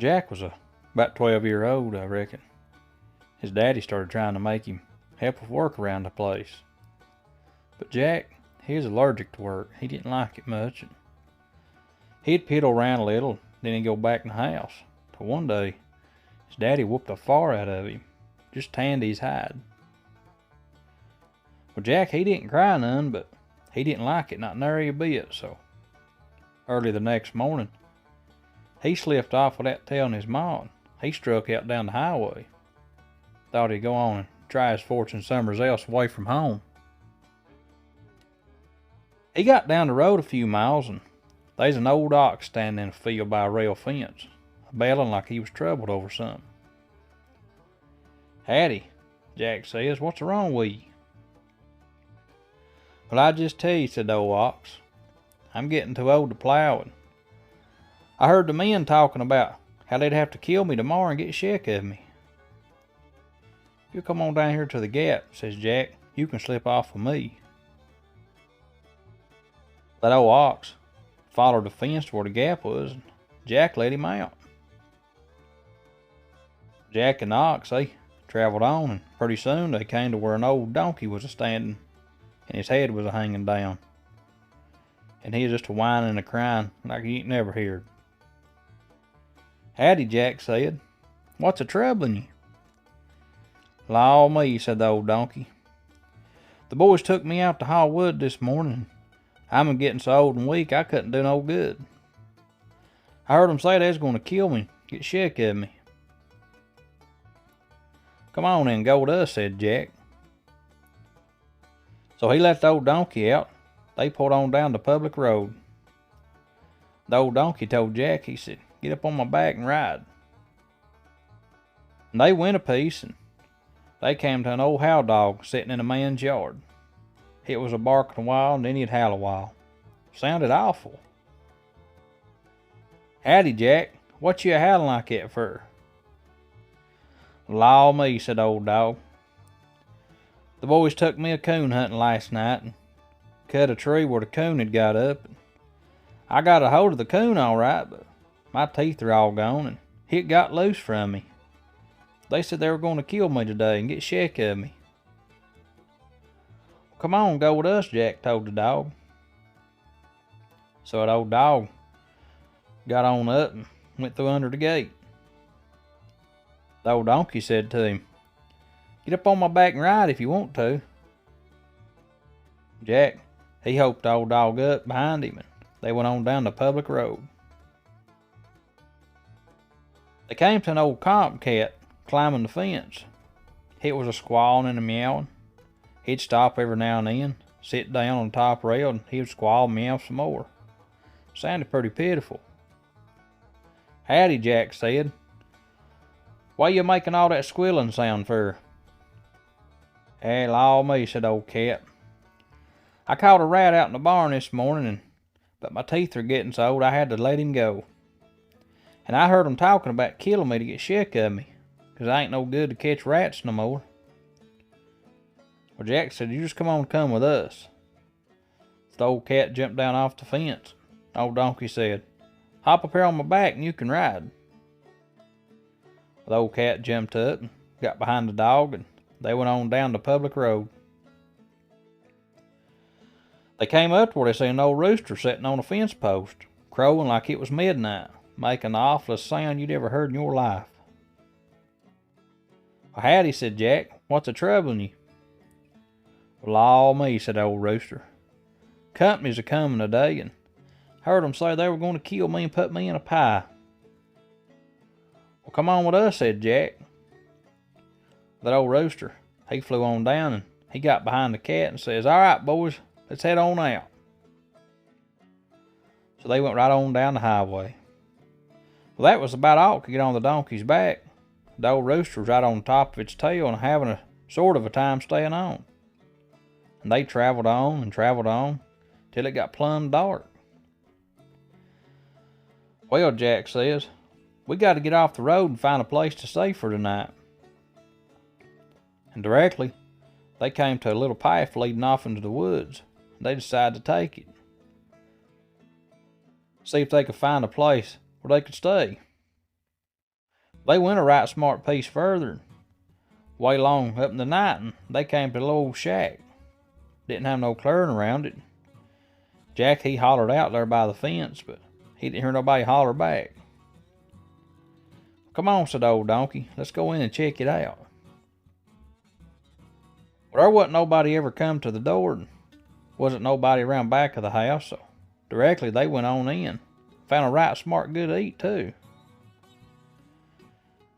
Jack was about 12 years old, I reckon. His daddy started trying to make him help with work around the place. But Jack, he was allergic to work. He didn't like it much. He'd piddle around a little, then he'd go back in the house. Till one day, his daddy whooped the far out of him, just tanned his hide. Well, Jack, he didn't cry none, but he didn't like it, not nary a bit, so early the next morning, he slipped off without telling his mom. He struck out down the highway. Thought he'd go on and try his fortune somewhere else away from home. He got down the road a few miles, and there's an old ox standing in a field by a rail fence, bellowing like he was troubled over something. "Howdy," Jack says, "what's wrong with you?" "Well, I just tell you," said the old ox, "I'm getting too old to plow, and I heard the men talking about how they'd have to kill me tomorrow and get sick of me." "You come on down here to the gap," says Jack. "You can slip off with me." That old ox followed the fence to where the gap was, and Jack let him out. Jack and the ox, they traveled on, and pretty soon they came to where an old donkey was a-standing, and his head was a-hanging down. And he was just a-whining and a-crying like you ain't never heard. "Howdy," Jack said. "What's a-troubling you?" "Law me," said the old donkey. "The boys took me out to haul wood this morning. I'm a-getting so old and weak I couldn't do no good. I heard 'em say they was going to kill me, get sick of me." "Come on and go with us," said Jack. So he let the old donkey out. They pulled on down the public road. The old donkey told Jack, he said, "Get up on my back and ride." And they went a piece, and they came to an old howl dog sitting in a man's yard. It was a-barking a while, and then he'd howl a while. Sounded awful. "Howdy, Jack. What you a-howling like that for?" "Law me," said the old dog. "The boys took me a-coon hunting last night, and cut a tree where the coon had got up. And I got a hold of the coon all right, but my teeth are all gone, and it got loose from me. They said they were going to kill me today and get sick of me." "Come on, go with us," Jack told the dog. So that old dog got on up and went through under the gate. The old donkey said to him, "Get up on my back and ride if you want to." Jack, he hoped the old dog up behind him, and they went on down the public road. They came to an old cat climbing the fence. It was a squalling and a meowing. He'd stop every now and then, sit down on the top rail, and he would squall and meow some more. Sounded pretty pitiful. "Howdy," Jack said. "What you making all that squealing sound for?" "Hey, law me," said the old cat. "I caught a rat out in the barn this morning, but my teeth are getting so old I had to let him go. And I heard 'em talking about killing me to get sick of me, 'cause I ain't no good to catch rats no more." Well, Jack said, "You just come with us." So the old cat jumped down off the fence. The old donkey said, "Hop up here on my back and you can ride." The old cat jumped up and got behind the dog, and they went on down the public road. They came up to where they seen an old rooster sitting on a fence post, crowing like it was midnight, making the awfulest sound you'd ever heard in your life. "Well, howdy," said Jack. "What's a-troubling you?" "Well, law me," said the old rooster. "Company's a-coming today, and heard 'em say they were going to kill me and put me in a pie." "Well, come on with us," said Jack. That old rooster, he flew on down, and he got behind the cat and says, "All right, boys, let's head on out." So they went right on down the highway. Well, that was about all could get on the donkey's back. The old rooster was right on top of its tail and having a sort of a time staying on. And they traveled on and traveled on till it got plumb dark. "Well," Jack says, "we got to get off the road and find a place to stay for tonight." And directly, they came to a little path leading off into the woods. They decided to take it. See if they could find a place where they could stay. They went a right smart piece further. Way long up in the night, and they came to the old shack. Didn't have no clearing around it. Jack, he hollered out there by the fence, but he didn't hear nobody holler back. Come on, said old donkey. Let's go in and check it out. Well, there wasn't nobody ever come to the door, and wasn't nobody around back of the house, so directly they went on in. Found a right smart good to eat, too.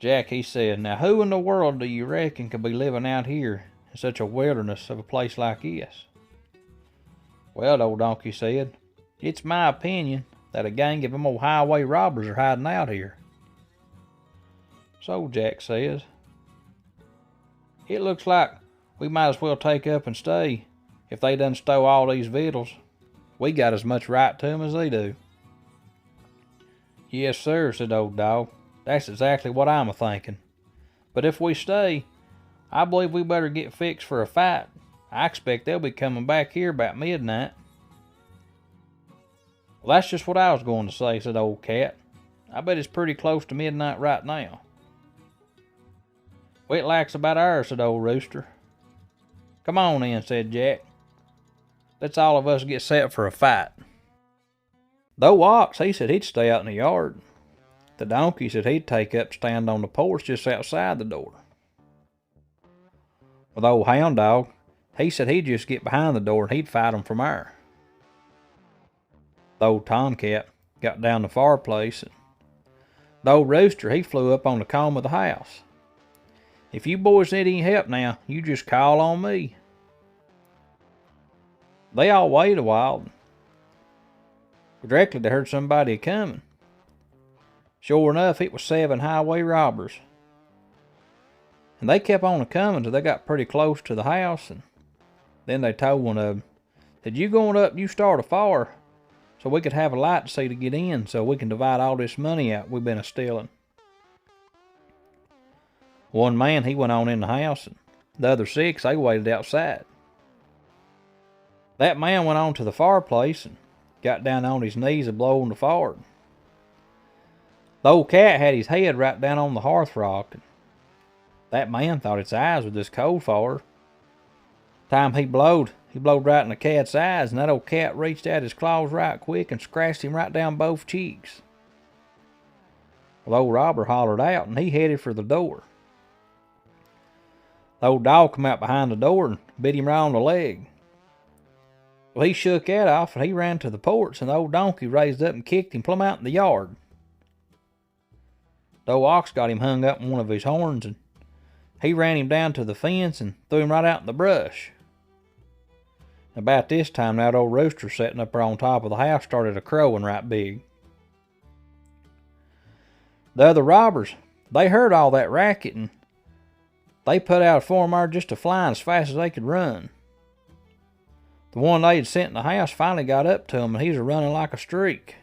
Jack, he said, now who in the world do you reckon could be living out here in such a wilderness of a place like this? Well, the old donkey said, it's my opinion that a gang of them old highway robbers are hiding out here. So Jack says, it looks like we might as well take up and stay if they done stole all these victuals. We got as much right to them as they do. Yes, sir, said old dog. That's exactly what I'm a-thinking. But if we stay, I believe we better get fixed for a fight. I expect they'll be coming back here about midnight. Well, that's just what I was going to say, said old cat. I bet it's pretty close to midnight right now. Well, it lacks about hours, said old rooster. Come on in, said Jack. Let's all of us get set for a fight. The old ox, he said he'd stay out in the yard. The donkey said he'd take up and stand on the porch just outside the door. Well, the old hound dog, he said he'd just get behind the door and he'd fight 'em from there. The old tomcat got down the fireplace, and the old rooster, he flew up on the comb of the house. If you boys need any help now, you just call on me. They all waited a while. Directly they heard somebody coming. Sure enough, it was 7 highway robbers. And they kept on coming till they got pretty close to the house, and then they told one of them, said, you going up, you start a fire, so we could have a light to see to get in, so we can divide all this money out we've been a-stealing. One man, he went on in the house, and the other 6, they waited outside. That man went on to the fireplace and got down on his knees and blowing the fire. The old cat had his head right down on the hearth rock, and that man thought its eyes were just cold fire. Time he blowed right in the cat's eyes, and that old cat reached out his claws right quick and scratched him right down both cheeks. Well, the old robber hollered out, and he headed for the door. The old dog come out behind the door and bit him right on the leg. Well, he shook that off, and he ran to the porch, and the old donkey raised up and kicked him plumb out in the yard. The old ox got him hung up in one of his horns, and he ran him down to the fence and threw him right out in the brush. About this time, that old rooster sitting up there on top of the house started a-crowing right big. The other robbers, they heard all that racket, and they put out a form there just to fly as fast as they could run. The one they had sent in the house finally got up to him, and he was running like a streak.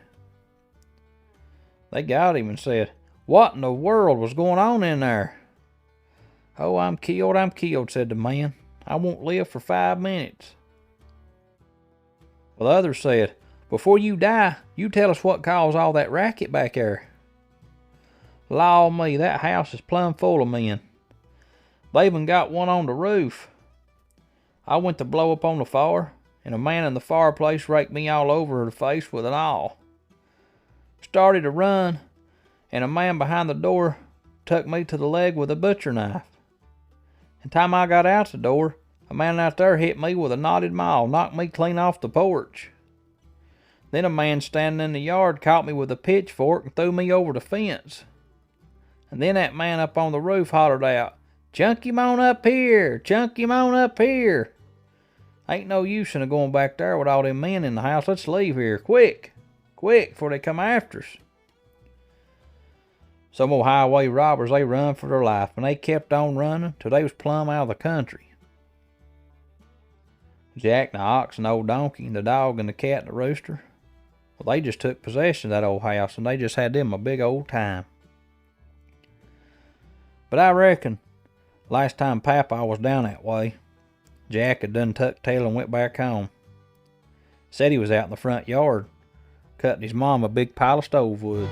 They got him and said, what in the world was going on in there? Oh, I'm killed, said the man. I won't live for 5 minutes. Well, the others said, before you die, you tell us what caused all that racket back there. Law me, that house is plumb full of men. They even got one on the roof. I went to blow up on the fire, and a man in the fireplace raked me all over the face with an awl. Started to run, and a man behind the door took me to the leg with a butcher knife. And time I got out the door, a man out there hit me with a knotted maul, knocked me clean off the porch. Then a man standing in the yard caught me with a pitchfork and threw me over the fence. And then that man up on the roof hollered out, chunk him on up here, chunk him on up here. Ain't no use in going back there with all them men in the house. Let's leave here, quick, before they come after us. Some old highway robbers, they run for their life, and they kept on running till they was plumb out of the country. Jack, the ox, and the old donkey, and the dog, and the cat, and the rooster, well, they just took possession of that old house, and they just had them a big old time. But I reckon, last time Papa was down that way, Jack had done tucked tail and went back home. Said he was out in the front yard, cutting his mom a big pile of stove wood.